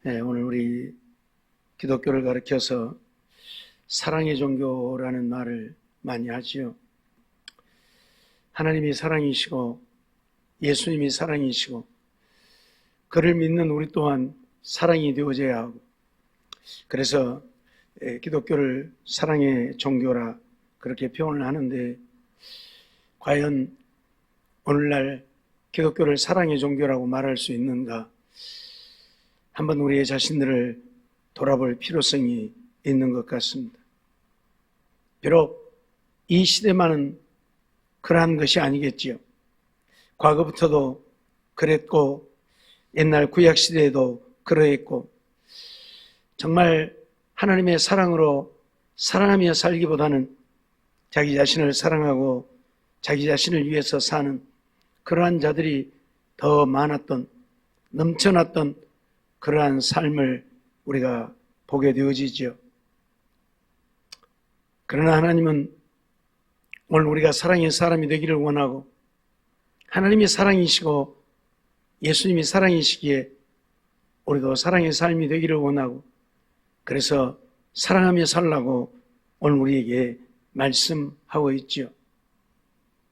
네, 오늘 우리 기독교를 가리켜서 사랑의 종교라는 말을 많이 하지요. 하나님이 사랑이시고 예수님이 사랑이시고 그를 믿는 우리 또한 사랑이 되어져야 하고, 그래서 기독교를 사랑의 종교라 그렇게 표현을 하는데, 과연 오늘날 기독교를 사랑의 종교라고 말할 수 있는가? 한번 우리의 자신들을 돌아볼 필요성이 있는 것 같습니다. 비록 이 시대만은 그러한 것이 아니겠지요. 과거부터도 그랬고 옛날 구약시대에도 그러했고, 정말 하나님의 사랑으로 사랑하며 살기보다는 자기 자신을 사랑하고 자기 자신을 위해서 사는 그러한 자들이 더 많았던, 넘쳐났던 그러한 삶을 우리가 보게 되어지죠. 그러나 하나님은 오늘 우리가 사랑의 사람이 되기를 원하고, 하나님이 사랑이시고 예수님이 사랑이시기에 우리도 사랑의 삶이 되기를 원하고, 그래서 사랑하며 살라고 오늘 우리에게 말씀하고 있죠.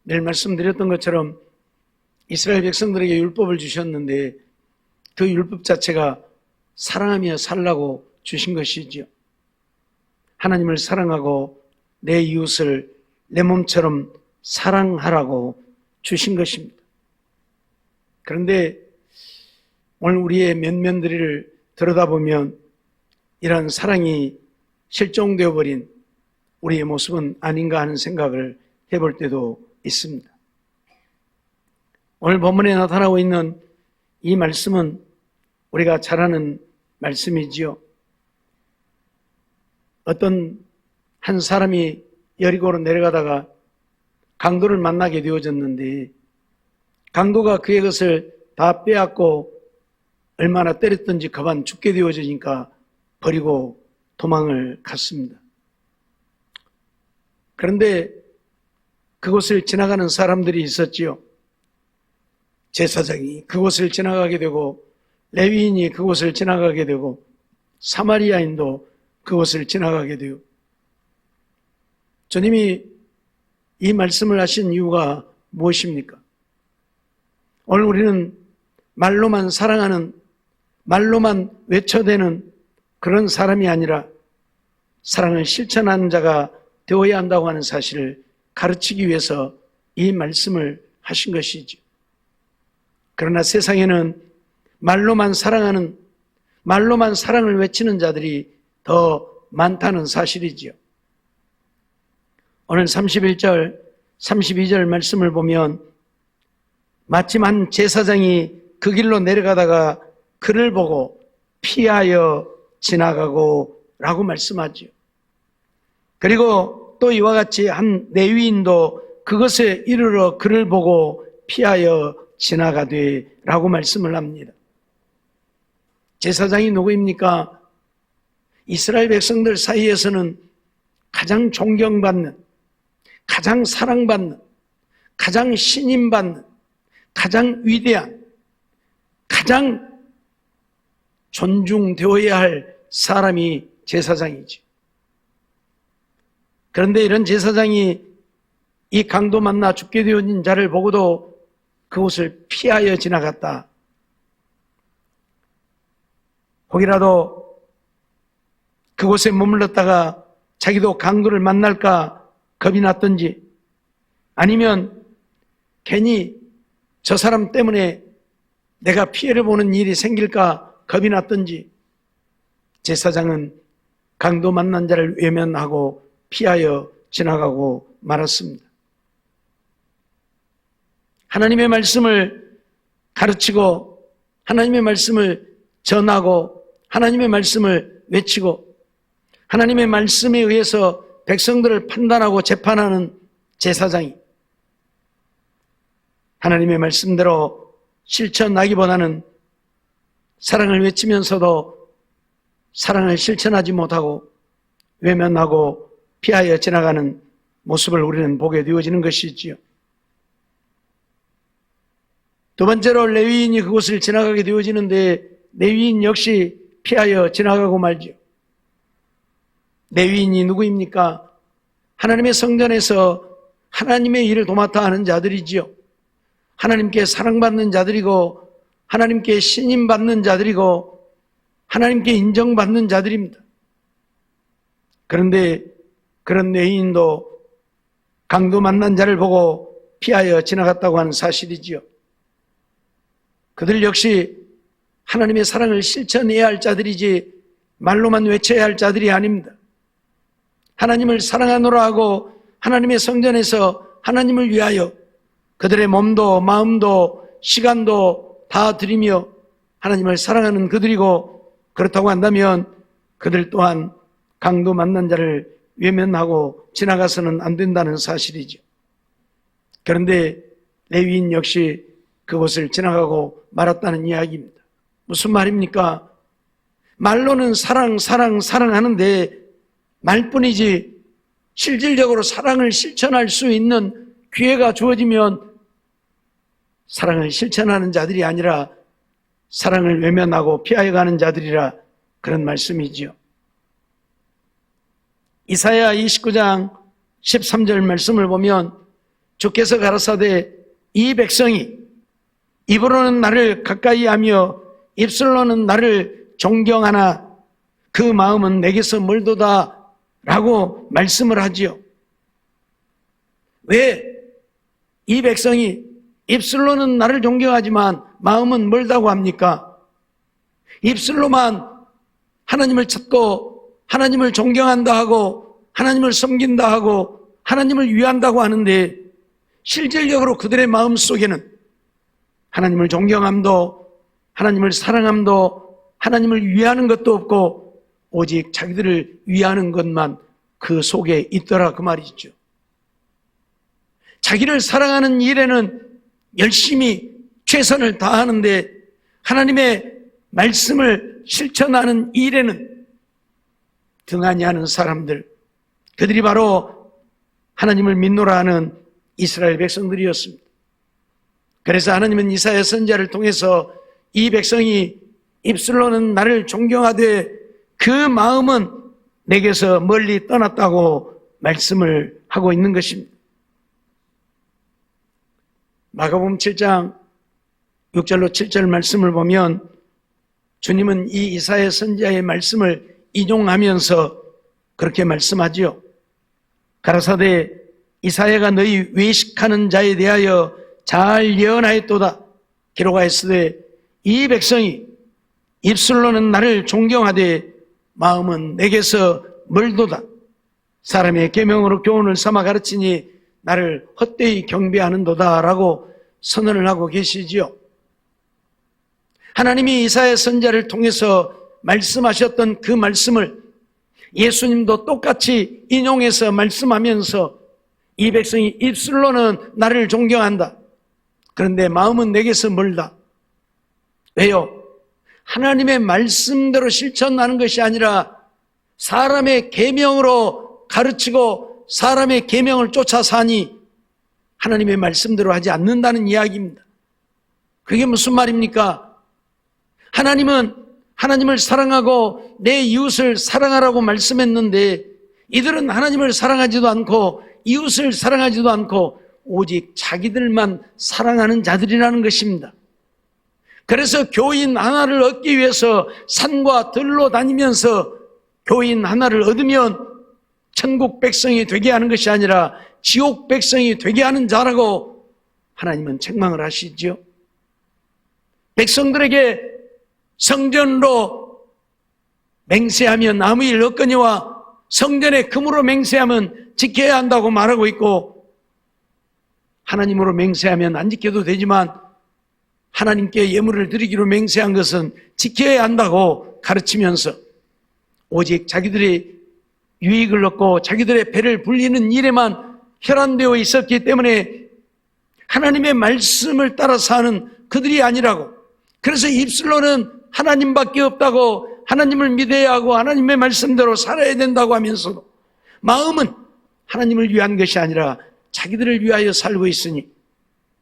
늘 말씀드렸던 것처럼 이스라엘 백성들에게 율법을 주셨는데 그 율법 자체가 사랑하며 살라고 주신 것이지요. 하나님을 사랑하고 내 이웃을 내 몸처럼 사랑하라고 주신 것입니다. 그런데 오늘 우리의 면면들을 들여다보면 이런 사랑이 실종되어 버린 우리의 모습은 아닌가 하는 생각을 해볼 때도 있습니다. 오늘 본문에 나타나고 있는 이 말씀은 우리가 잘 아는 말씀이지요. 어떤 한 사람이 여리고로 내려가다가 강도를 만나게 되어졌는데, 강도가 그의 것을 다 빼앗고 얼마나 때렸든지 가만 죽게 되어지니까 버리고 도망을 갔습니다. 그런데 그곳을 지나가는 사람들이 있었지요. 제사장이 그곳을 지나가게 되고, 레위인이 그곳을 지나가게 되고, 사마리아인도 그곳을 지나가게 되고, 주님이 이 말씀을 하신 이유가 무엇입니까? 오늘 우리는 말로만 사랑하는, 말로만 외쳐대는 그런 사람이 아니라 사랑을 실천하는 자가 되어야 한다고 하는 사실을 가르치기 위해서 이 말씀을 하신 것이죠. 그러나 세상에는 말로만 사랑하는, 말로만 사랑을 외치는 자들이 더 많다는 사실이지요. 오늘 31절, 32절 말씀을 보면 마침 한 제사장이 그 길로 내려가다가 그를 보고 피하여 지나가고 라고 말씀하죠. 그리고 또 이와 같이 한 레위인도 그것에 이르러 그를 보고 피하여 지나가되 라고 말씀을 합니다. 제사장이 누구입니까? 이스라엘 백성들 사이에서는 가장 존경받는, 가장 사랑받는, 가장 신임받는, 가장 위대한, 가장 존중되어야 할 사람이 제사장이지. 그런데 이런 제사장이 이 강도 만나 죽게 되어진 자를 보고도 그곳을 피하여 지나갔다. 혹이라도 그곳에 머물렀다가 자기도 강도를 만날까 겁이 났든지, 아니면 괜히 저 사람 때문에 내가 피해를 보는 일이 생길까 겁이 났든지, 제사장은 강도 만난 자를 외면하고 피하여 지나가고 말았습니다. 하나님의 말씀을 가르치고 하나님의 말씀을 전하고 하나님의 말씀을 외치고 하나님의 말씀에 의해서 백성들을 판단하고 재판하는 제사장이 하나님의 말씀대로 실천하기보다는 사랑을 외치면서도 사랑을 실천하지 못하고 외면하고 피하여 지나가는 모습을 우리는 보게 되어지는 것이지요. 두 번째로 레위인이 그곳을 지나가게 되어지는데 레위인 역시 피하여 지나가고 말지요. 레위인이 누구입니까? 하나님의 성전에서 하나님의 일을 도맡아 하는 자들이지요. 하나님께 사랑받는 자들이고 하나님께 신임받는 자들이고 하나님께 인정받는 자들입니다. 그런데 그런 레위인도 강도 만난 자를 보고 피하여 지나갔다고 하는 사실이지요. 그들 역시 하나님의 사랑을 실천해야 할 자들이지 말로만 외쳐야 할 자들이 아닙니다. 하나님을 사랑하노라 하고 하나님의 성전에서 하나님을 위하여 그들의 몸도 마음도 시간도 다 드리며 하나님을 사랑하는 그들이고, 그렇다고 한다면 그들 또한 강도 만난 자를 외면하고 지나가서는 안 된다는 사실이죠. 그런데 레위인 역시 그곳을 지나가고 말았다는 이야기입니다. 무슨 말입니까? 말로는 사랑하는데 말뿐이지 실질적으로 사랑을 실천할 수 있는 기회가 주어지면 사랑을 실천하는 자들이 아니라 사랑을 외면하고 피하여 가는 자들이라, 그런 말씀이지요. 이사야 29장 13절 말씀을 보면 주께서 가라사대 이 백성이 입으로는 나를 가까이 하며 입술로는 나를 존경하나 그 마음은 내게서 멀도다 라고 말씀을 하지요. 왜 이 백성이 입술로는 나를 존경하지만 마음은 멀다고 합니까? 입술로만 하나님을 찾고 하나님을 존경한다 하고 하나님을 섬긴다 하고 하나님을 위한다고 하는데 실질적으로 그들의 마음 속에는 하나님을 존경함도 하나님을 사랑함도 하나님을 위하는 것도 없고 오직 자기들을 위하는 것만 그 속에 있더라, 그 말이죠. 자기를 사랑하는 일에는 열심히 최선을 다하는데 하나님의 말씀을 실천하는 일에는 등한히 하는 사람들, 그들이 바로 하나님을 믿노라 하는 이스라엘 백성들이었습니다. 그래서 하나님은 이사야 선지자를 통해서 이 백성이 입술로는 나를 존경하되 그 마음은 내게서 멀리 떠났다고 말씀을 하고 있는 것입니다. 마가복음 7장 6절로 7절 말씀을 보면 주님은 이 이사야 선지자의 말씀을 인용하면서 그렇게 말씀하지요. 가라사대 이사야가 너희 외식하는 자에 대하여 잘 예언하였도다. 기록하였으되 이 백성이 입술로는 나를 존경하되 마음은 내게서 멀도다. 사람의 계명으로 교훈을 삼아 가르치니 나를 헛되이 경배하는도다 라고 선언을 하고 계시지요. 하나님이 이사야 선지자를 통해서 말씀하셨던 그 말씀을 예수님도 똑같이 인용해서 말씀하면서 이 백성이 입술로는 나를 존경한다. 그런데 마음은 내게서 멀다. 왜요? 하나님의 말씀대로 실천하는 것이 아니라 사람의 계명으로 가르치고 사람의 계명을 쫓아 사니 하나님의 말씀대로 하지 않는다는 이야기입니다. 그게 무슨 말입니까? 하나님은 하나님을 사랑하고 내 이웃을 사랑하라고 말씀했는데 이들은 하나님을 사랑하지도 않고 이웃을 사랑하지도 않고 오직 자기들만 사랑하는 자들이라는 것입니다. 그래서 교인 하나를 얻기 위해서 산과 들로 다니면서 교인 하나를 얻으면 천국 백성이 되게 하는 것이 아니라 지옥 백성이 되게 하는 자라고 하나님은 책망을 하시지요. 백성들에게 성전으로 맹세하면 아무 일 없거니와 성전에 금으로 맹세하면 지켜야 한다고 말하고 있고, 하나님으로 맹세하면 안 지켜도 되지만 하나님께 예물을 드리기로 맹세한 것은 지켜야 한다고 가르치면서 오직 자기들이 유익을 얻고 자기들의 배를 불리는 일에만 혈안되어 있었기 때문에 하나님의 말씀을 따라서 하는 그들이 아니라고, 그래서 입술로는 하나님밖에 없다고 하나님을 믿어야 하고 하나님의 말씀대로 살아야 된다고 하면서도 마음은 하나님을 위한 것이 아니라 자기들을 위하여 살고 있으니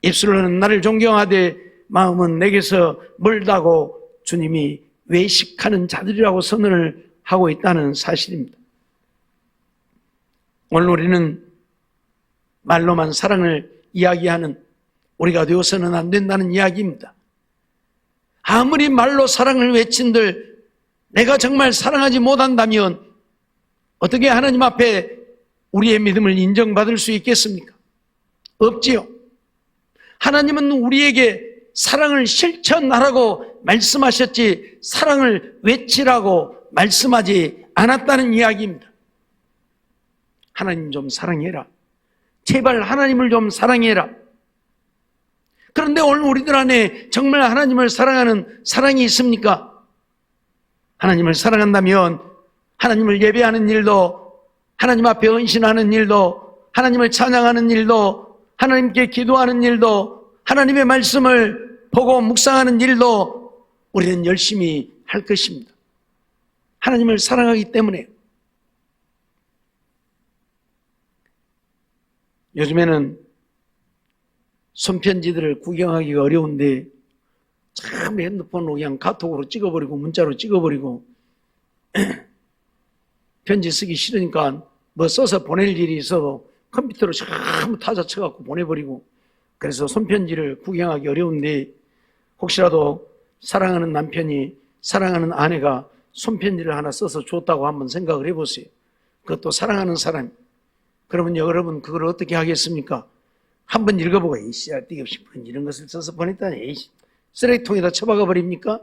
입술로는 나를 존경하되 마음은 내게서 멀다고 주님이 외식하는 자들이라고 선언을 하고 있다는 사실입니다. 오늘 우리는 말로만 사랑을 이야기하는 우리가 되어서는 안 된다는 이야기입니다. 아무리 말로 사랑을 외친들 내가 정말 사랑하지 못한다면 어떻게 하나님 앞에 우리의 믿음을 인정받을 수 있겠습니까? 없지요. 하나님은 우리에게 사랑을 실천하라고 말씀하셨지 사랑을 외치라고 말씀하지 않았다는 이야기입니다. 하나님 좀 사랑해라. 제발 하나님을 좀 사랑해라. 그런데 오늘 우리들 안에 정말 하나님을 사랑하는 사랑이 있습니까? 하나님을 사랑한다면 하나님을 예배하는 일도, 하나님 앞에 헌신하는 일도, 하나님을 찬양하는 일도, 하나님께 기도하는 일도, 하나님의 말씀을 보고 묵상하는 일도 우리는 열심히 할 것입니다. 하나님을 사랑하기 때문에. 요즘에는 손편지들을 구경하기가 어려운데 참 핸드폰으로 그냥 카톡으로 찍어버리고 문자로 찍어버리고 편지 쓰기 싫으니까 뭐 써서 보낼 일이 있어도 컴퓨터로 전부 타자 쳐갖고 보내버리고, 그래서 손편지를 구경하기 어려운데 혹시라도 사랑하는 남편이, 사랑하는 아내가 손편지를 하나 써서 줬다고 한번 생각을 해보세요. 그것도 사랑하는 사람. 그러면 여러분 그걸 어떻게 하겠습니까? 한번 읽어보고 에이씨 띠없이 이런 것을 써서 보냈다니 에이씨 쓰레기통에다 처박아 버립니까?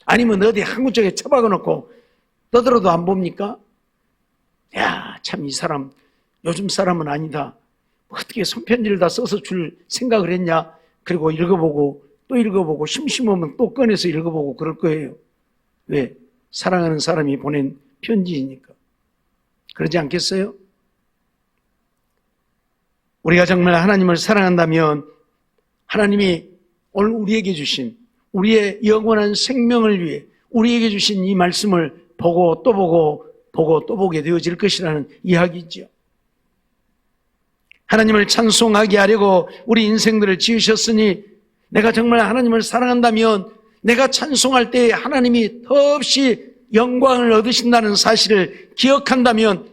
아니면 어디 한 구석에 처박아 놓고 떠들어도 안 봅니까? 야, 참 이 사람 요즘 사람은 아니다. 어떻게 손편지를 다 써서 줄 생각을 했냐? 그리고 읽어보고 또 읽어보고 심심하면 또 꺼내서 읽어보고 그럴 거예요. 왜? 사랑하는 사람이 보낸 편지이니까. 그러지 않겠어요? 우리가 정말 하나님을 사랑한다면 하나님이 오늘 우리에게 주신, 우리의 영원한 생명을 위해 우리에게 주신 이 말씀을 보고 또 보고 보고 또 보게 되어질 것이라는 이야기죠. 하나님을 찬송하게 하려고 우리 인생들을 지으셨으니 내가 정말 하나님을 사랑한다면 내가 찬송할 때 하나님이 더없이 영광을 얻으신다는 사실을 기억한다면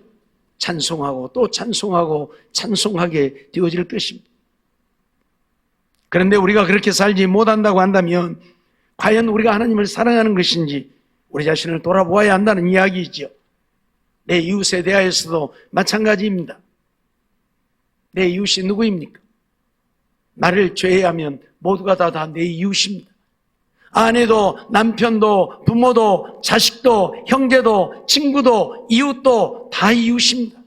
찬송하고 또 찬송하고 찬송하게 되어질 것입니다. 그런데 우리가 그렇게 살지 못한다고 한다면 과연 우리가 하나님을 사랑하는 것인지 우리 자신을 돌아보아야 한다는 이야기이죠. 내 이웃에 대하여서도 마찬가지입니다. 내 이웃이 누구입니까? 나를 죄해하면 모두가 다 내 이웃입니다. 아내도 남편도 부모도 자식도 형제도 친구도 이웃도 다 이웃입니다.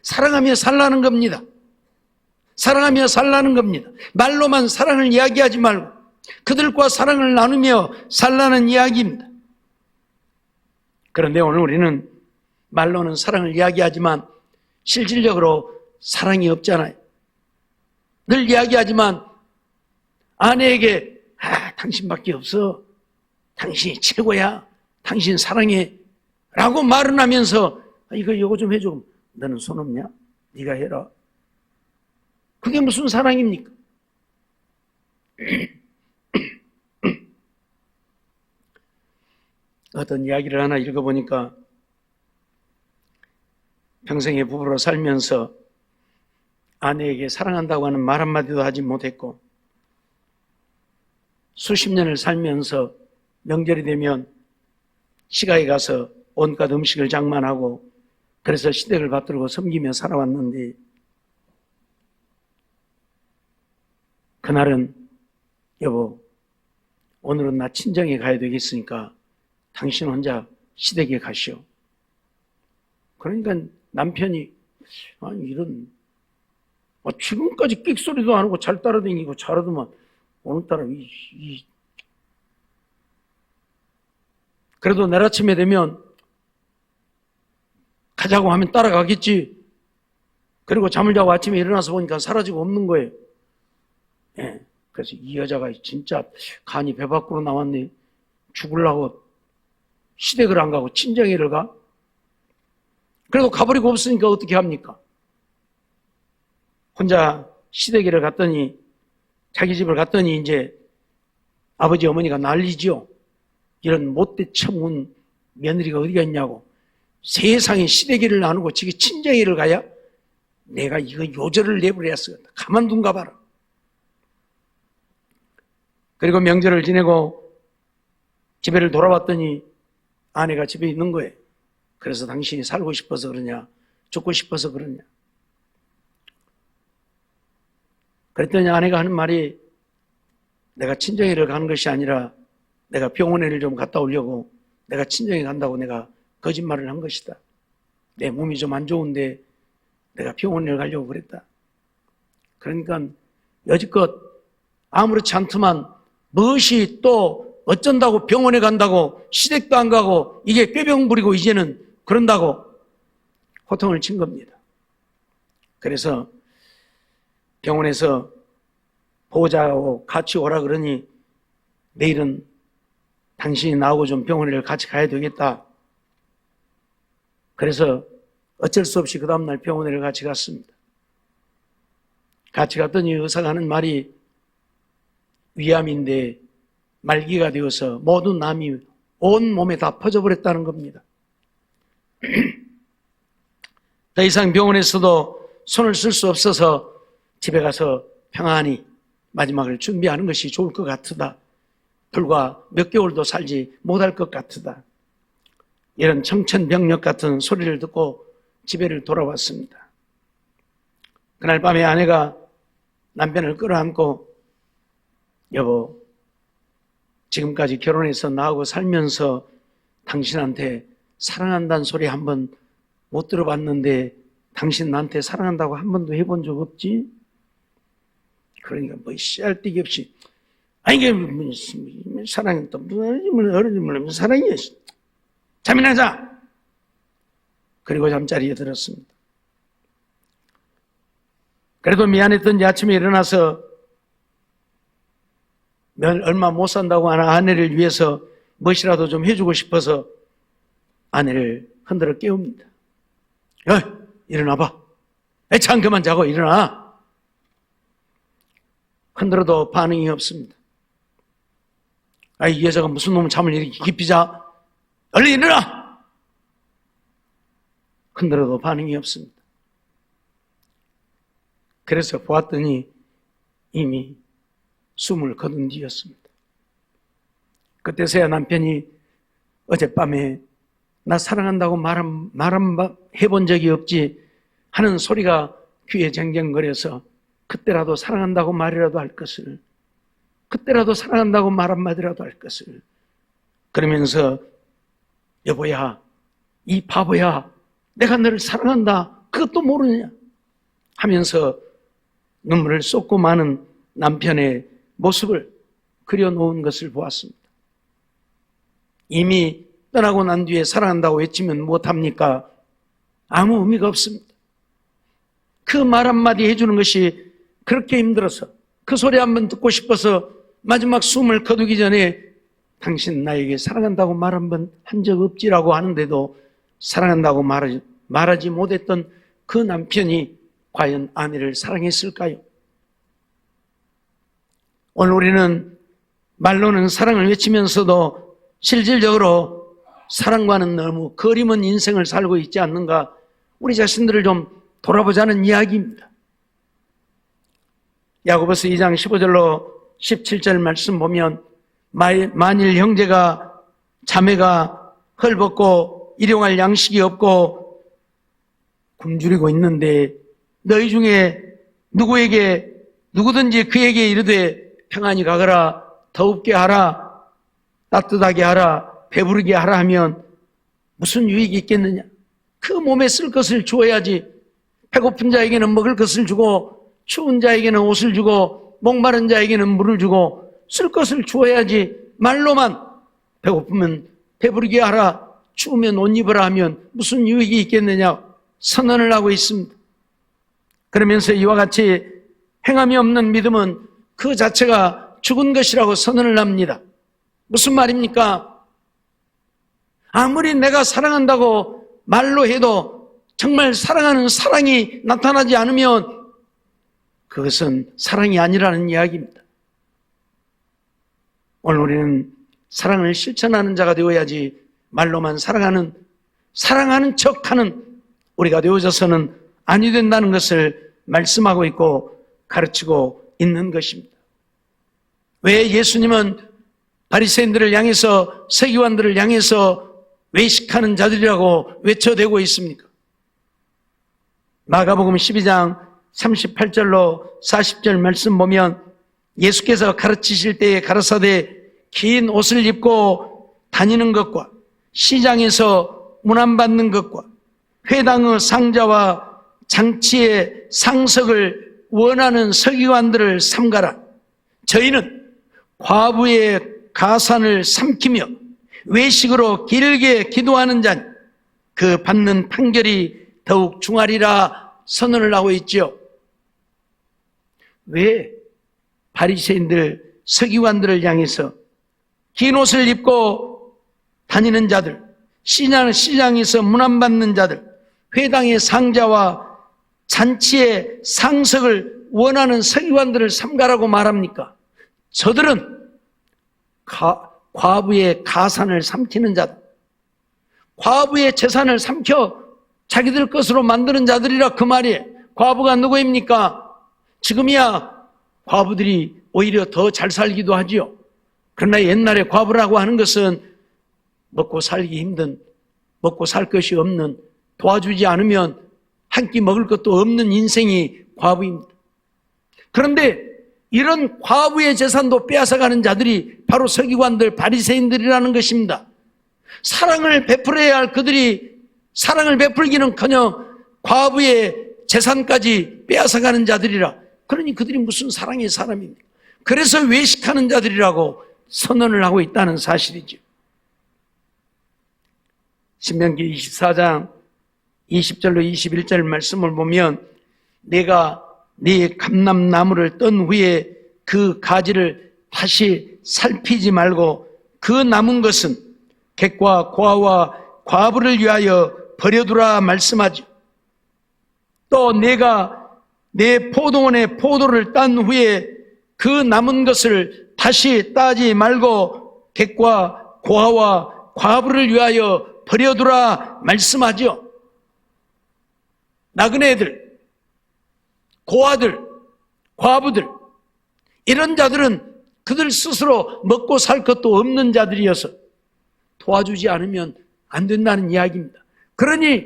사랑하며 살라는 겁니다. 사랑하며 살라는 겁니다. 말로만 사랑을 이야기하지 말고 그들과 사랑을 나누며 살라는 이야기입니다. 그런데 오늘 우리는 말로는 사랑을 이야기하지만 실질적으로 사랑이 없잖아요. 늘 이야기하지만 아내에게 당신밖에 없어. 당신이 최고야. 당신 사랑해. 라고 말은 하면서 이거 좀 해줘. 너는 손 없냐? 네가 해라. 그게 무슨 사랑입니까? 어떤 이야기를 하나 읽어보니까 평생의 부부로 살면서 아내에게 사랑한다고 하는 말 한마디도 하지 못했고 수십 년을 살면서 명절이 되면 시가에 가서 온갖 음식을 장만하고 그래서 시댁을 받들고 섬기며 살아왔는데 그날은 여보 오늘은 나 친정에 가야 되겠으니까 당신 혼자 시댁에 가시오. 그러니까 남편이 아니 이런 지금까지 끽소리도 안 하고 잘 따라다니고 잘하더만 오늘따라 그래도 내일 아침에 되면 가자고 하면 따라가겠지. 그리고 잠을 자고 아침에 일어나서 보니까 사라지고 없는 거예요. 예. 그래서 이 여자가 진짜 간이 배 밖으로 나왔네. 죽으려고 시댁을 안 가고 친정에를 가? 그래도 가버리고 없으니까 어떻게 합니까? 혼자 시댁에를 갔더니 자기 집을 갔더니 이제 아버지 어머니가 난리죠. 이런 못돼 처문 며느리가 어디가 있냐고. 세상에 시래기를 나누고 지금 친정에를 가야 내가 이거 요절을 내버렸어. 가만둔가 봐라. 그리고 명절을 지내고 집에를 돌아왔더니 아내가 집에 있는 거예요. 그래서 당신이 살고 싶어서 그러냐, 죽고 싶어서 그러냐. 그랬더니 아내가 하는 말이 내가 친정에를 가는 것이 아니라 내가 병원에를 좀 갔다 오려고 내가 친정에 간다고 내가 거짓말을 한 것이다. 내 몸이 좀 안 좋은데 내가 병원에 가려고 그랬다. 그러니까 여지껏 아무렇지 않더만 무엇이 또 어쩐다고 병원에 간다고 시댁도 안 가고 이게 꾀병 부리고 이제는 그런다고 호통을 친 겁니다. 그래서 병원에서 보호자하고 같이 오라 그러니 내일은 당신이 나하고 좀 병원에 같이 가야 되겠다. 그래서 어쩔 수 없이 그 다음날 병원에 같이 갔습니다. 같이 갔더니 의사가 하는 말이 위암인데 말기가 되어서 모든 암이 온 몸에 다 퍼져버렸다는 겁니다. 더 이상 병원에서도 손을 쓸 수 없어서 집에 가서 평안히 마지막을 준비하는 것이 좋을 것 같으다. 불과 몇 개월도 살지 못할 것 같으다. 이런 청천벽력 같은 소리를 듣고 집에를 돌아왔습니다. 그날 밤에 아내가 남편을 끌어안고 여보, 지금까지 결혼해서 나하고 살면서 당신한테 사랑한다는 소리 한번 못 들어봤는데 당신 나한테 사랑한다고 한 번도 해본 적 없지? 그러니까 뭐 씨알데기 없이 아니 이게 사랑이 또 어른이면 사랑이야. 잠이나 자. 그리고 잠자리에 들었습니다. 그래도 미안했던지 아침에 일어나서 얼마 못 산다고 하는 아내를 위해서 무엇이라도 좀 해주고 싶어서 아내를 흔들어 깨웁니다. 야, 일어나봐. 애참 그만 자고 일어나. 흔들어도 반응이 없습니다. 아, 이 여자가 무슨 놈의 잠을 이렇게 깊이 자? 얼른 일어나! 흔들어도 반응이 없습니다. 그래서 보았더니 이미 숨을 거둔 뒤였습니다. 그때서야 남편이 어젯밤에 나 사랑한다고 해본 적이 없지 하는 소리가 귀에 쟁쟁거려서 그때라도 사랑한다고 말이라도 할 것을, 그때라도 사랑한다고 말 한마디라도 할 것을, 그러면서 여보야, 이 바보야, 내가 너를 사랑한다 그것도 모르냐 하면서 눈물을 쏟고 마는 남편의 모습을 그려놓은 것을 보았습니다. 이미 떠나고 난 뒤에 사랑한다고 외치면 못합니까? 아무 의미가 없습니다. 그 말 한마디 해주는 것이 그렇게 힘들어서 그 소리 한번 듣고 싶어서 마지막 숨을 거두기 전에 당신 나에게 사랑한다고 말 한번 한 적 없지라고 하는데도 사랑한다고 말하지 못했던 그 남편이 과연 아내를 사랑했을까요? 오늘 우리는 말로는 사랑을 외치면서도 실질적으로 사랑과는 너무 거리먼 인생을 살고 있지 않는가, 우리 자신들을 좀 돌아보자는 이야기입니다. 야고보서 2장 15절로 17절 말씀 보면 만일 형제가 자매가 헐벗고 일용할 양식이 없고 굶주리고 있는데 너희 중에 누구든지 그에게 이르되 평안히 가거라, 더웁게 하라, 따뜻하게 하라, 배부르게 하라 하면 무슨 유익이 있겠느냐? 그 몸에 쓸 것을 주어야지. 배고픈 자에게는 먹을 것을 주고 추운 자에게는 옷을 주고 목마른 자에게는 물을 주고 쓸 것을 주어야지. 말로만 배고프면 배부르게 하라, 추우면 옷 입으라 하면 무슨 유익이 있겠느냐 선언을 하고 있습니다. 그러면서 이와 같이 행함이 없는 믿음은 그 자체가 죽은 것이라고 선언을 합니다. 무슨 말입니까? 아무리 내가 사랑한다고 말로 해도 정말 사랑하는 사랑이 나타나지 않으면 그것은 사랑이 아니라는 이야기입니다. 오늘 우리는 사랑을 실천하는 자가 되어야지 말로만 사랑하는 척하는 우리가 되어져서는 아니 된다는 것을 말씀하고 있고 가르치고 있는 것입니다. 왜 예수님은 바리새인들을 향해서, 서기관들을 향해서 외식하는 자들이라고 외쳐대고 있습니까? 마가복음 12장 38절로 40절 말씀 보면 예수께서 가르치실 때에 가라사대 긴 옷을 입고 다니는 것과 시장에서 문안받는 것과 회당의 상자와 장치의 상석을 원하는 서기관들을 삼가라. 저희는 과부의 가산을 삼키며 외식으로 길게 기도하는 자니 그 받는 판결이 더욱 중하리라 선언을 하고 있지요. 왜 바리새인들, 서기관들을 향해서 긴 옷을 입고 다니는 자들, 시장에서 문안받는 자들, 회당의 상자와 잔치의 상석을 원하는 서기관들을 삼가라고 말합니까? 저들은 과부의 가산을 삼키는 자들, 과부의 재산을 삼켜 자기들 것으로 만드는 자들이라 그 말이에요. 과부가 누구입니까? 지금이야 과부들이 오히려 더 잘 살기도 하지요. 그러나 옛날에 과부라고 하는 것은 먹고 살기 힘든, 먹고 살 것이 없는, 도와주지 않으면 한 끼 먹을 것도 없는 인생이 과부입니다. 그런데 이런 과부의 재산도 빼앗아가는 자들이 바로 서기관들, 바리새인들이라는 것입니다. 사랑을 베풀어야 할 그들이 사랑을 베풀기는커녕 과부의 재산까지 빼앗아가는 자들이라. 그러니 그들이 무슨 사랑의 사람입니까? 그래서 외식하는 자들이라고 선언을 하고 있다는 사실이죠. 신명기 24장 20절로 21절 말씀을 보면 내가 네 감람나무를 떤 후에 그 가지를 다시 살피지 말고 그 남은 것은 객과 고아와 과부를 위하여 버려두라 말씀하죠. 또 내가 내 포도원의 포도를 딴 후에 그 남은 것을 다시 따지 말고 객과 고아와 과부를 위하여 버려두라 말씀하죠. 나그네들, 고아들, 과부들, 이런 자들은 그들 스스로 먹고 살 것도 없는 자들이어서 도와주지 않으면 안 된다는 이야기입니다. 그러니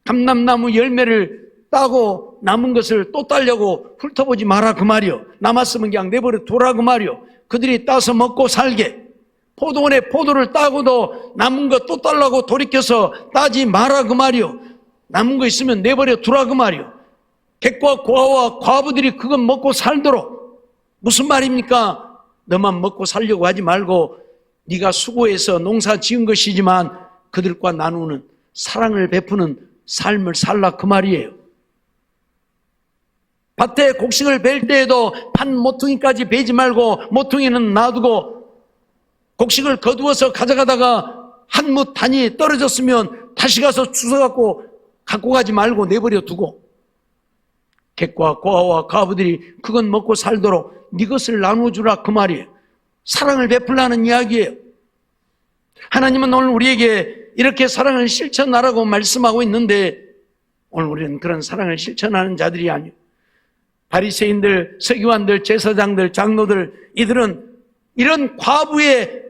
감람나무 열매를 따고 남은 것을 또 따려고 훑어보지 마라 그 말이요. 남았으면 그냥 내버려 두라 그 말이요. 그들이 따서 먹고 살게. 포도원에 포도를 따고도 남은 것 또 따려고 돌이켜서 따지 마라 그 말이요. 남은 거 있으면 내버려 두라 그 말이요. 객과 고아와 과부들이 그건 먹고 살도록. 무슨 말입니까? 너만 먹고 살려고 하지 말고 네가 수고해서 농사 지은 것이지만 그들과 나누는 사랑을 베푸는 삶을 살라 그 말이에요. 밭에 곡식을 벨 때에도 반 모퉁이까지 베지 말고 모퉁이는 놔두고 곡식을 거두어서 가져가다가 한 뭇 단이 떨어졌으면 다시 가서 주워갖고 갖고 가지 말고 내버려 두고 객과 고아와 과부들이 그건 먹고 살도록 네 것을 나눠주라 그 말이에요. 사랑을 베풀라는 이야기예요. 하나님은 오늘 우리에게 이렇게 사랑을 실천하라고 말씀하고 있는데 오늘 우리는 그런 사랑을 실천하는 자들이 아니에요. 바리새인들, 서기관들, 제사장들, 장로들 이들은 이런 과부의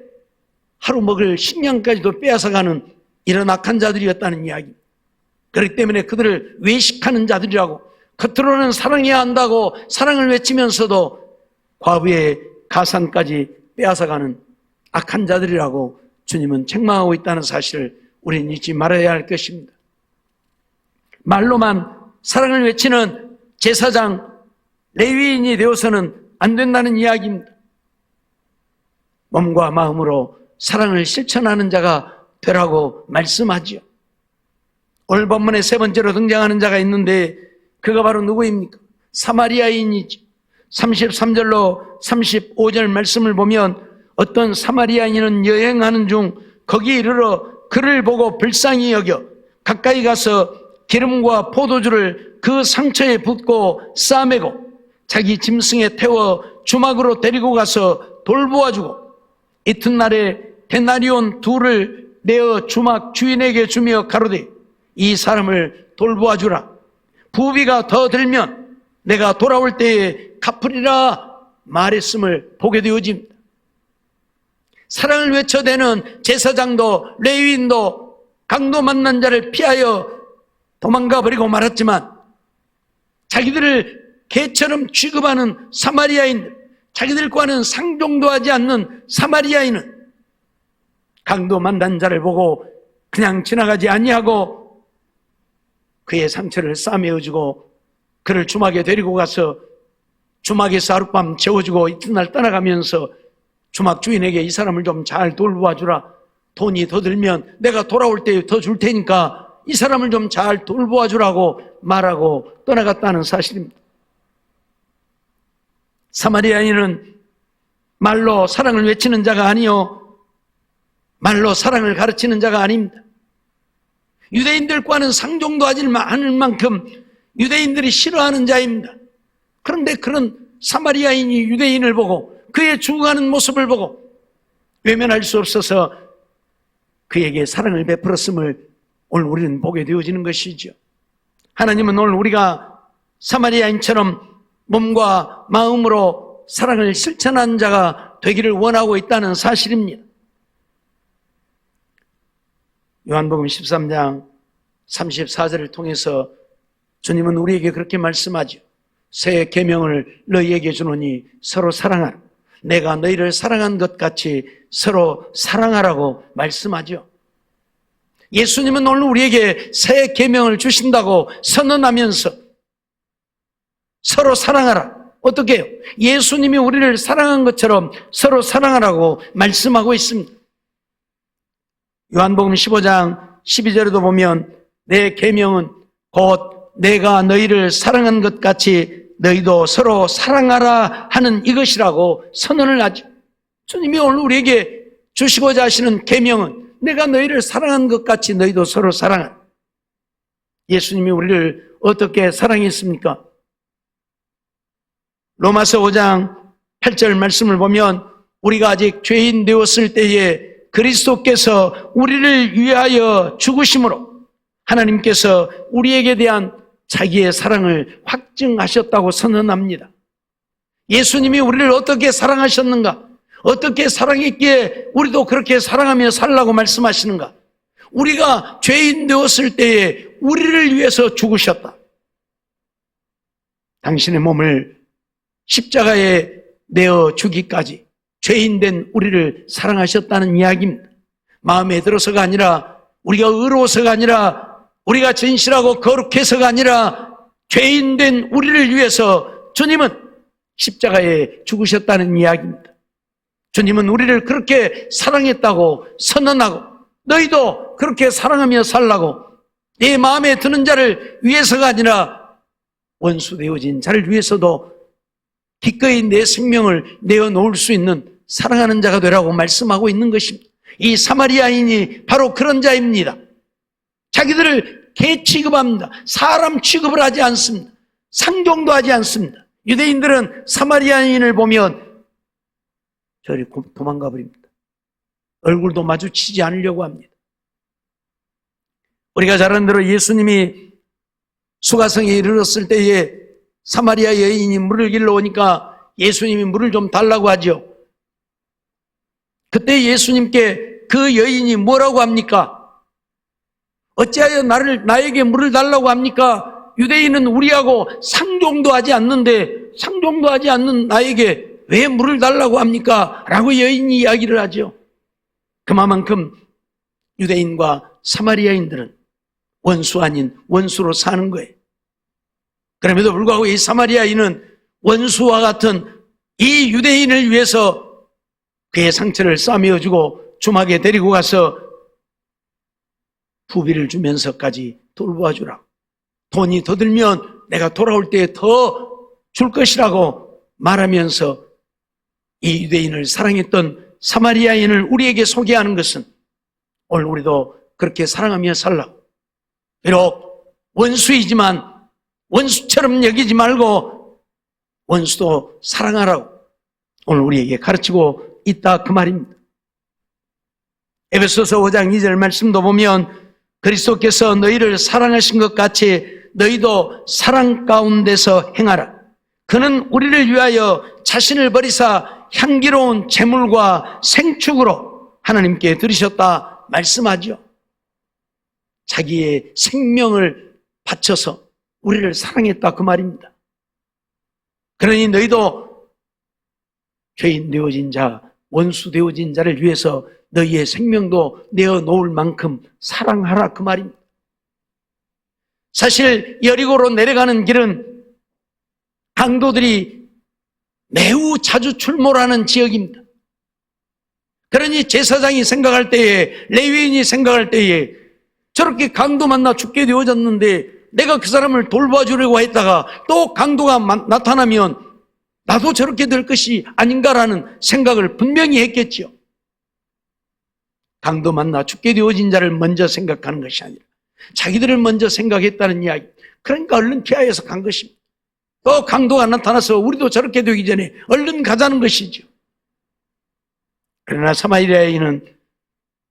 하루 먹을 식량까지도 빼앗아가는 이런 악한 자들이었다는 이야기입니다. 그렇기 때문에 그들을 외식하는 자들이라고 겉으로는 사랑해야 한다고 사랑을 외치면서도 과부의 가산까지 빼앗아가는 악한 자들이라고 주님은 책망하고 있다는 사실을 우리는 잊지 말아야 할 것입니다. 말로만 사랑을 외치는 제사장, 레위인이 되어서는 안 된다는 이야기입니다. 몸과 마음으로 사랑을 실천하는 자가 되라고 말씀하지요. 오늘 본문에 세 번째로 등장하는 자가 있는데 그가 바로 누구입니까? 사마리아인이죠. 33절로 35절 말씀을 보면 어떤 사마리아인은 여행하는 중 거기 이르러 그를 보고 불쌍히 여겨 가까이 가서 기름과 포도주를 그 상처에 붓고 싸매고 자기 짐승에 태워 주막으로 데리고 가서 돌보아주고 이튿날에 데나리온 2를 내어 주막 주인에게 주며 가로되 이 사람을 돌보아 주라. 부비가 더 들면 내가 돌아올 때에 갚으리라 말했음을 보게 되어집니다. 사랑을 외쳐대는 제사장도 레위인도 강도 만난 자를 피하여 도망가 버리고 말았지만 자기들을 개처럼 취급하는 사마리아인들, 자기들과는 상종도 하지 않는 사마리아인은 강도 만난 자를 보고 그냥 지나가지 아니하고 그의 상처를 싸매어주고 그를 주막에 데리고 가서 주막에서 하룻밤 재워주고 이튿날 떠나가면서 주막 주인에게 이 사람을 좀 잘 돌보아 주라. 돈이 더 들면 내가 돌아올 때 더 줄 테니까 이 사람을 좀 잘 돌보아 주라고 말하고 떠나갔다는 사실입니다. 사마리아인은 말로 사랑을 외치는 자가 아니요 말로 사랑을 가르치는 자가 아닙니다. 유대인들과는 상종도 하지 않을 만큼 유대인들이 싫어하는 자입니다. 그런데 그런 사마리아인이 유대인을 보고 그의 죽어가는 모습을 보고 외면할 수 없어서 그에게 사랑을 베풀었음을 오늘 우리는 보게 되어지는 것이죠. 하나님은 오늘 우리가 사마리아인처럼 몸과 마음으로 사랑을 실천하는 자가 되기를 원하고 있다는 사실입니다. 요한복음 13장 34절을 통해서 주님은 우리에게 그렇게 말씀하죠. 새 계명을 너희에게 주노니 서로 사랑하라. 내가 너희를 사랑한 것 같이 서로 사랑하라고 말씀하죠. 예수님은 오늘 우리에게 새 계명을 주신다고 선언하면서 서로 사랑하라. 어떻게 해요? 예수님이 우리를 사랑한 것처럼 서로 사랑하라고 말씀하고 있습니다. 요한복음 15장 12절에도 보면 내 계명은 곧 내가 너희를 사랑한 것 같이 너희도 서로 사랑하라 하는 이것이라고 선언을 하죠. 주님이 오늘 우리에게 주시고자 하시는 계명은 내가 너희를 사랑한 것 같이 너희도 서로 사랑하라. 예수님이 우리를 어떻게 사랑했습니까? 로마서 5장 8절 말씀을 보면 우리가 아직 죄인 되었을 때에 그리스도께서 우리를 위하여 죽으심으로 하나님께서 우리에게 대한 자기의 사랑을 확증하셨다고 선언합니다. 예수님이 우리를 어떻게 사랑하셨는가? 어떻게 사랑했기에 우리도 그렇게 사랑하며 살라고 말씀하시는가? 우리가 죄인 되었을 때에 우리를 위해서 죽으셨다. 당신의 몸을 십자가에 내어 주기까지 죄인된 우리를 사랑하셨다는 이야기입니다. 마음에 들어서가 아니라 우리가 의로워서가 아니라 우리가 진실하고 거룩해서가 아니라 죄인된 우리를 위해서 주님은 십자가에 죽으셨다는 이야기입니다. 주님은 우리를 그렇게 사랑했다고 선언하고 너희도 그렇게 사랑하며 살라고 내 마음에 드는 자를 위해서가 아니라 원수 되어진 자를 위해서도 기꺼이 내 생명을 내어놓을 수 있는 사랑하는 자가 되라고 말씀하고 있는 것입니다. 이 사마리아인이 바로 그런 자입니다. 자기들을 개 취급합니다. 사람 취급을 하지 않습니다. 상종도 하지 않습니다. 유대인들은 사마리아인을 보면 저리 도망가 버립니다. 얼굴도 마주치지 않으려고 합니다. 우리가 잘 아는 대로 예수님이 수가성에 이르렀을 때에 사마리아 여인이 물을 길러 오니까 예수님이 물을 좀 달라고 하죠. 그때 예수님께 그 여인이 뭐라고 합니까? 어찌하여 나에게 물을 달라고 합니까? 유대인은 우리하고 상종도 하지 않는데 상종도 하지 않는 나에게 왜 물을 달라고 합니까? 라고 여인이 이야기를 하죠. 그만큼 유대인과 사마리아인들은 원수 아닌 원수로 사는 거예요. 그럼에도 불구하고 이 사마리아인은 원수와 같은 이 유대인을 위해서 그의 상처를 싸매어주고 주막에 데리고 가서 부비를 주면서까지 돌보아 주라. 돈이 더 들면 내가 돌아올 때 더 줄 것이라고 말하면서 이 유대인을 사랑했던 사마리아인을 우리에게 소개하는 것은 오늘 우리도 그렇게 사랑하며 살라고. 비록 원수이지만 원수처럼 여기지 말고 원수도 사랑하라고 오늘 우리에게 가르치고 있다 그 말입니다. 에베소서 5장 2절 말씀도 보면 그리스도께서 너희를 사랑하신 것 같이 너희도 사랑 가운데서 행하라. 그는 우리를 위하여 자신을 버리사 향기로운 제물과 생축으로 하나님께 드리셨다 말씀하죠. 자기의 생명을 바쳐서 우리를 사랑했다 그 말입니다. 그러니 너희도 죄인 되어진 자, 원수 되어진 자를 위해서 너희의 생명도 내어놓을 만큼 사랑하라 그 말입니다. 사실 여리고로 내려가는 길은 강도들이 매우 자주 출몰하는 지역입니다. 그러니 제사장이 생각할 때에, 레위인이 생각할 때에 저렇게 강도 만나 죽게 되어졌는데 내가 그 사람을 돌봐주려고 했다가 또 강도가 나타나면 나도 저렇게 될 것이 아닌가라는 생각을 분명히 했겠죠. 강도 만나 죽게 되어진 자를 먼저 생각하는 것이 아니라 자기들을 먼저 생각했다는 이야기. 그러니까 얼른 피하여서 간 것입니다. 또 강도가 나타나서 우리도 저렇게 되기 전에 얼른 가자는 것이죠. 그러나 사마리아인은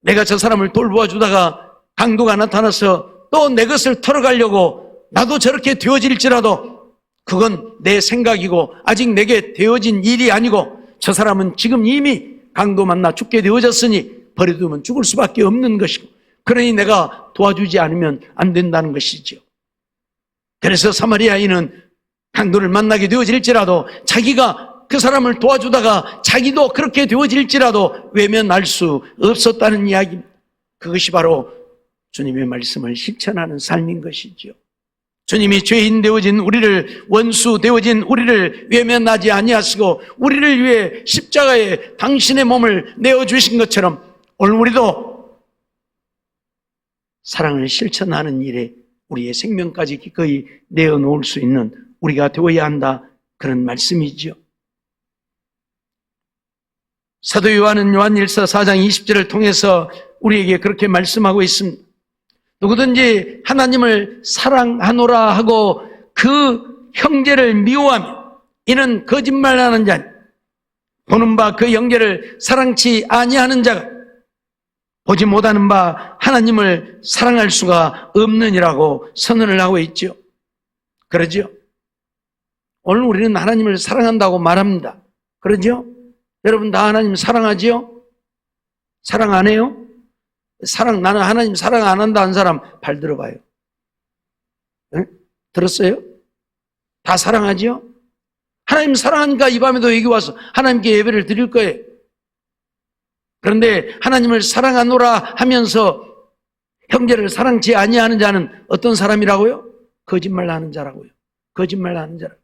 내가 저 사람을 돌보아주다가 강도가 나타나서 또 내 것을 털어가려고 나도 저렇게 되어질지라도 그건 내 생각이고 아직 내게 되어진 일이 아니고 저 사람은 지금 이미 강도 만나 죽게 되어졌으니 버려두면 죽을 수밖에 없는 것이고 그러니 내가 도와주지 않으면 안 된다는 것이죠. 그래서 사마리아인은 강도를 만나게 되어질지라도 자기가 그 사람을 도와주다가 자기도 그렇게 되어질지라도 외면할 수 없었다는 이야기입니다. 그것이 바로 주님의 말씀을 실천하는 삶인 것이죠. 주님이 죄인 되어진 우리를, 원수 되어진 우리를 외면하지 아니하시고 우리를 위해 십자가에 당신의 몸을 내어주신 것처럼 오늘 우리도 사랑을 실천하는 일에 우리의 생명까지 기꺼이 내어놓을 수 있는 우리가 되어야 한다, 그런 말씀이죠. 사도 요한은 요한일서 4장 20절을 통해서 우리에게 그렇게 말씀하고 있습니다. 누구든지 하나님을 사랑하노라 하고 그 형제를 미워하면 이는 거짓말하는 자니 보는 바 그 형제를 사랑치 아니하는 자가 보지 못하는 바 하나님을 사랑할 수가 없느니라고 선언을 하고 있죠. 그러죠? 오늘 우리는 하나님을 사랑한다고 말합니다. 그러죠? 여러분 다 하나님 사랑하지요? 사랑 안 해요? 나는 하나님 사랑 안 한다 한 사람 발 들어봐요. 네? 들었어요? 다 사랑하지요? 하나님 사랑하니까 이 밤에도 여기 와서 하나님께 예배를 드릴 거예요. 그런데 하나님을 사랑하노라 하면서 형제를 사랑치 아니하는 자는 어떤 사람이라고요? 거짓말하는 자라고요. 거짓말하는 자라고요.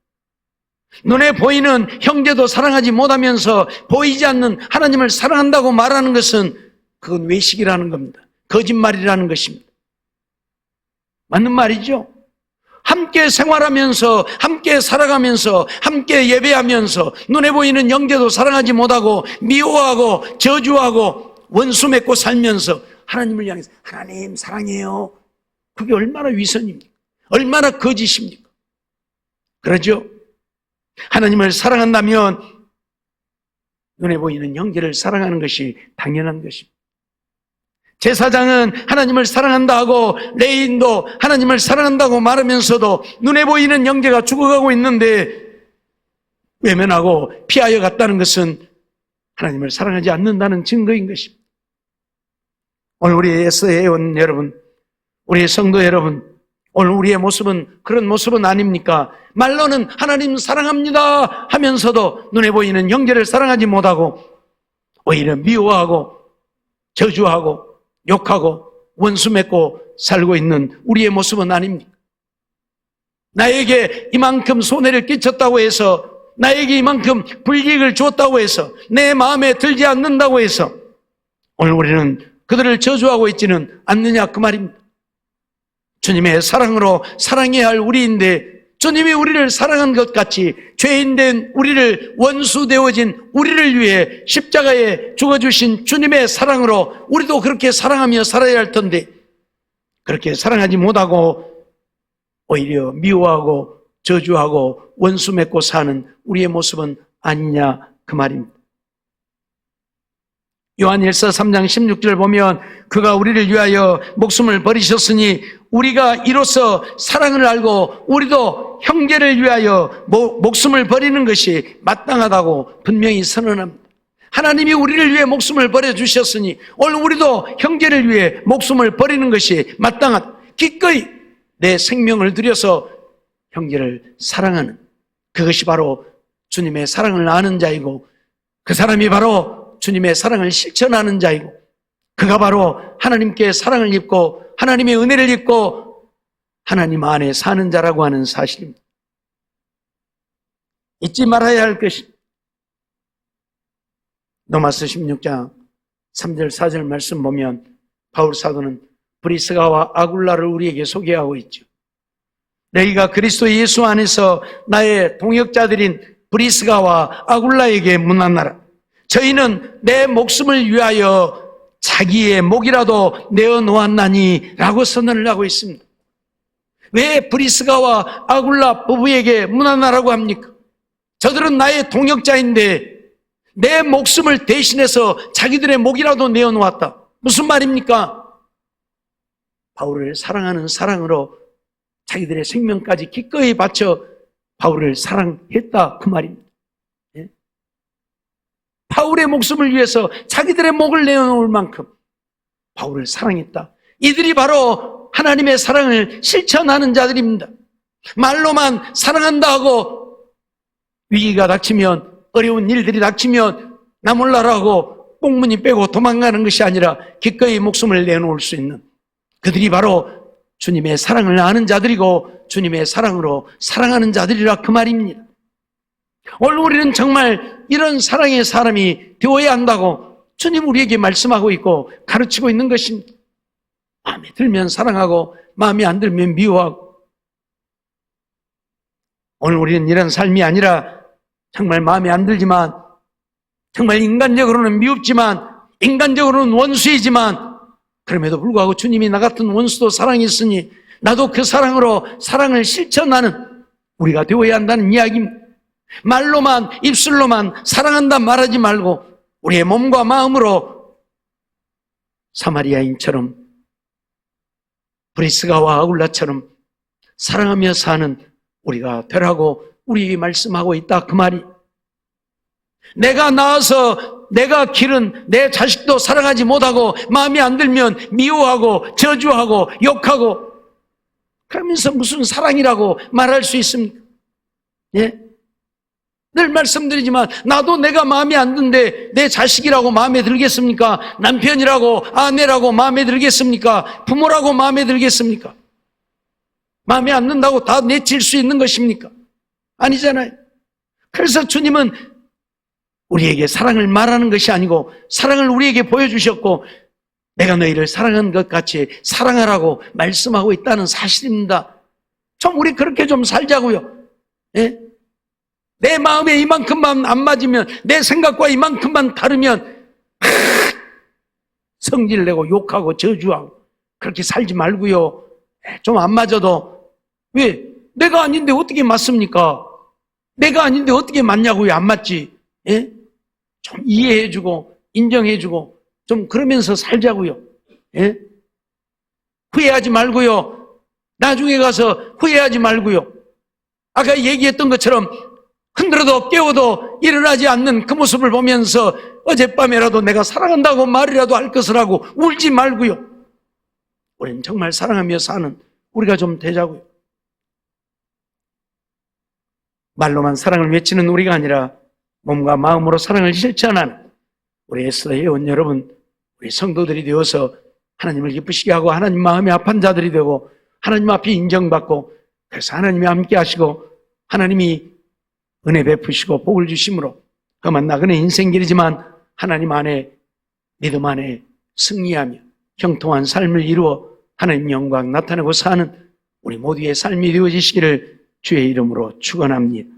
눈에 보이는 형제도 사랑하지 못하면서 보이지 않는 하나님을 사랑한다고 말하는 것은 그건 외식이라는 겁니다. 거짓말이라는 것입니다. 맞는 말이죠? 함께 생활하면서, 함께 살아가면서, 함께 예배하면서 눈에 보이는 형제도 사랑하지 못하고 미워하고 저주하고 원수 맺고 살면서 하나님을 향해서 하나님 사랑해요. 그게 얼마나 위선입니까? 얼마나 거짓입니까? 그러죠? 하나님을 사랑한다면 눈에 보이는 형제를 사랑하는 것이 당연한 것입니다. 제사장은 하나님을 사랑한다 하고 레위인도 하나님을 사랑한다고 말하면서도 눈에 보이는 형제가 죽어가고 있는데 외면하고 피하여 갔다는 것은 하나님을 사랑하지 않는다는 증거인 것입니다. 오늘 우리의 예수회원 여러분, 우리의 성도 여러분, 오늘 우리의 모습은 그런 모습은 아닙니까? 말로는 하나님 사랑합니다 하면서도 눈에 보이는 형제를 사랑하지 못하고 오히려 미워하고 저주하고 욕하고 원수 맺고 살고 있는 우리의 모습은 아닙니까? 나에게 이만큼 손해를 끼쳤다고 해서, 나에게 이만큼 불이익을 줬다고 해서, 내 마음에 들지 않는다고 해서 오늘 우리는 그들을 저주하고 있지는 않느냐 그 말입니다. 주님의 사랑으로 사랑해야 할 우리인데 주님이 우리를 사랑한 것 같이 죄인된 우리를, 원수 되어진 우리를 위해 십자가에 죽어주신 주님의 사랑으로 우리도 그렇게 사랑하며 살아야 할 텐데 그렇게 사랑하지 못하고 오히려 미워하고 저주하고 원수 맺고 사는 우리의 모습은 아니냐 그 말입니다. 요한일서 3장 16절 보면 그가 우리를 위하여 목숨을 버리셨으니 우리가 이로써 사랑을 알고 우리도 형제를 위하여 목숨을 버리는 것이 마땅하다고 분명히 선언합니다. 하나님이 우리를 위해 목숨을 버려주셨으니 오늘 우리도 형제를 위해 목숨을 버리는 것이 마땅하다. 기꺼이 내 생명을 들여서 형제를 사랑하는, 그것이 바로 주님의 사랑을 아는 자이고, 그 사람이 바로 주님의 사랑을 실천하는 자이고, 그가 바로 하나님께 사랑을 입고 하나님의 은혜를 입고 하나님 안에 사는 자라고 하는 사실입니다. 잊지 말아야 할 것이 로마서 16장 3절 4절 말씀 보면 바울 사도는 브리스가와 아굴라를 우리에게 소개하고 있죠. 너희가 그리스도 예수 안에서 나의 동역자들인 브리스가와 아굴라에게 문안하라. 저희는 내 목숨을 위하여 자기의 목이라도 내어놓았나니 라고 선언을 하고 있습니다. 왜 브리스가와 아굴라 부부에게 문안하라고 합니까? 저들은 나의 동역자인데 내 목숨을 대신해서 자기들의 목이라도 내어놓았다. 무슨 말입니까? 바울을 사랑하는 사랑으로 자기들의 생명까지 기꺼이 바쳐 바울을 사랑했다, 그 말입니다. 예? 바울의 목숨을 위해서 자기들의 목을 내어놓을 만큼 바울을 사랑했다. 이들이 바로 하나님의 사랑을 실천하는 자들입니다. 말로만 사랑한다 하고 위기가 닥치면, 어려운 일들이 닥치면 나 몰라라 하고 꽁무니 빼고 도망가는 것이 아니라 기꺼이 목숨을 내놓을 수 있는 그들이 바로 주님의 사랑을 아는 자들이고 주님의 사랑으로 사랑하는 자들이라, 그 말입니다. 오늘 우리는 정말 이런 사랑의 사람이 되어야 한다고 주님 우리에게 말씀하고 있고 가르치고 있는 것입니다. 마음에 들면 사랑하고 마음에 안 들면 미워하고. 오늘 우리는 이런 삶이 아니라 정말 마음에 안 들지만, 정말 인간적으로는 미흡지만, 인간적으로는 원수이지만, 그럼에도 불구하고 주님이 나 같은 원수도 사랑이 있으니 나도 그 사랑으로 사랑을 실천하는 우리가 되어야 한다는 이야기입니다. 말로만, 입술로만 사랑한다 말하지 말고 우리의 몸과 마음으로 사마리아인처럼, 브리스가와 아굴라처럼 사랑하며 사는 우리가 되라고 우리에게 말씀하고 있다, 그 말이. 내가 낳아서 내가 기른 내 자식도 사랑하지 못하고 마음에 안 들면 미워하고 저주하고 욕하고 그러면서 무슨 사랑이라고 말할 수 있습니까? 예? 늘 말씀드리지만 나도 내가 마음에 안 드는데 내 자식이라고 마음에 들겠습니까? 남편이라고, 아내라고 마음에 들겠습니까? 부모라고 마음에 들겠습니까? 마음에 안 든다고 다 내칠 수 있는 것입니까? 아니잖아요. 그래서 주님은 우리에게 사랑을 말하는 것이 아니고 사랑을 우리에게 보여주셨고 내가 너희를 사랑한 것 같이 사랑하라고 말씀하고 있다는 사실입니다. 좀 우리 그렇게 좀 살자고요. 예? 내 마음에 이만큼만 안 맞으면, 내 생각과 이만큼만 다르면 성질내고 욕하고 저주하고 그렇게 살지 말고요. 좀 안 맞아도, 왜? 내가 아닌데 어떻게 맞습니까? 내가 아닌데 어떻게 맞냐고요? 안 맞지? 예? 좀 이해해주고 인정해주고 좀 그러면서 살자고요. 예? 후회하지 말고요. 나중에 가서 후회하지 말고요. 아까 얘기했던 것처럼 흔들어도 깨워도 일어나지 않는 그 모습을 보면서 어젯밤에라도 내가 사랑한다고 말이라도 할 것을 하고 울지 말고요. 우리는 정말 사랑하며 사는 우리가 좀 되자고요. 말로만 사랑을 외치는 우리가 아니라 몸과 마음으로 사랑을 실천하는 우리 에스더 회원 여러분, 우리 성도들이 되어서 하나님을 기쁘시게 하고 하나님 마음이 아픈 자들이 되고 하나님 앞에 인정받고, 그래서 하나님이 함께 하시고 하나님이 은혜 베푸시고 복을 주심으로 험한 나그네 인생길이지만 하나님 안에, 믿음 안에 승리하며 형통한 삶을 이루어 하나님 영광 나타내고 사는 우리 모두의 삶이 되어지시기를 주의 이름으로 축원합니다.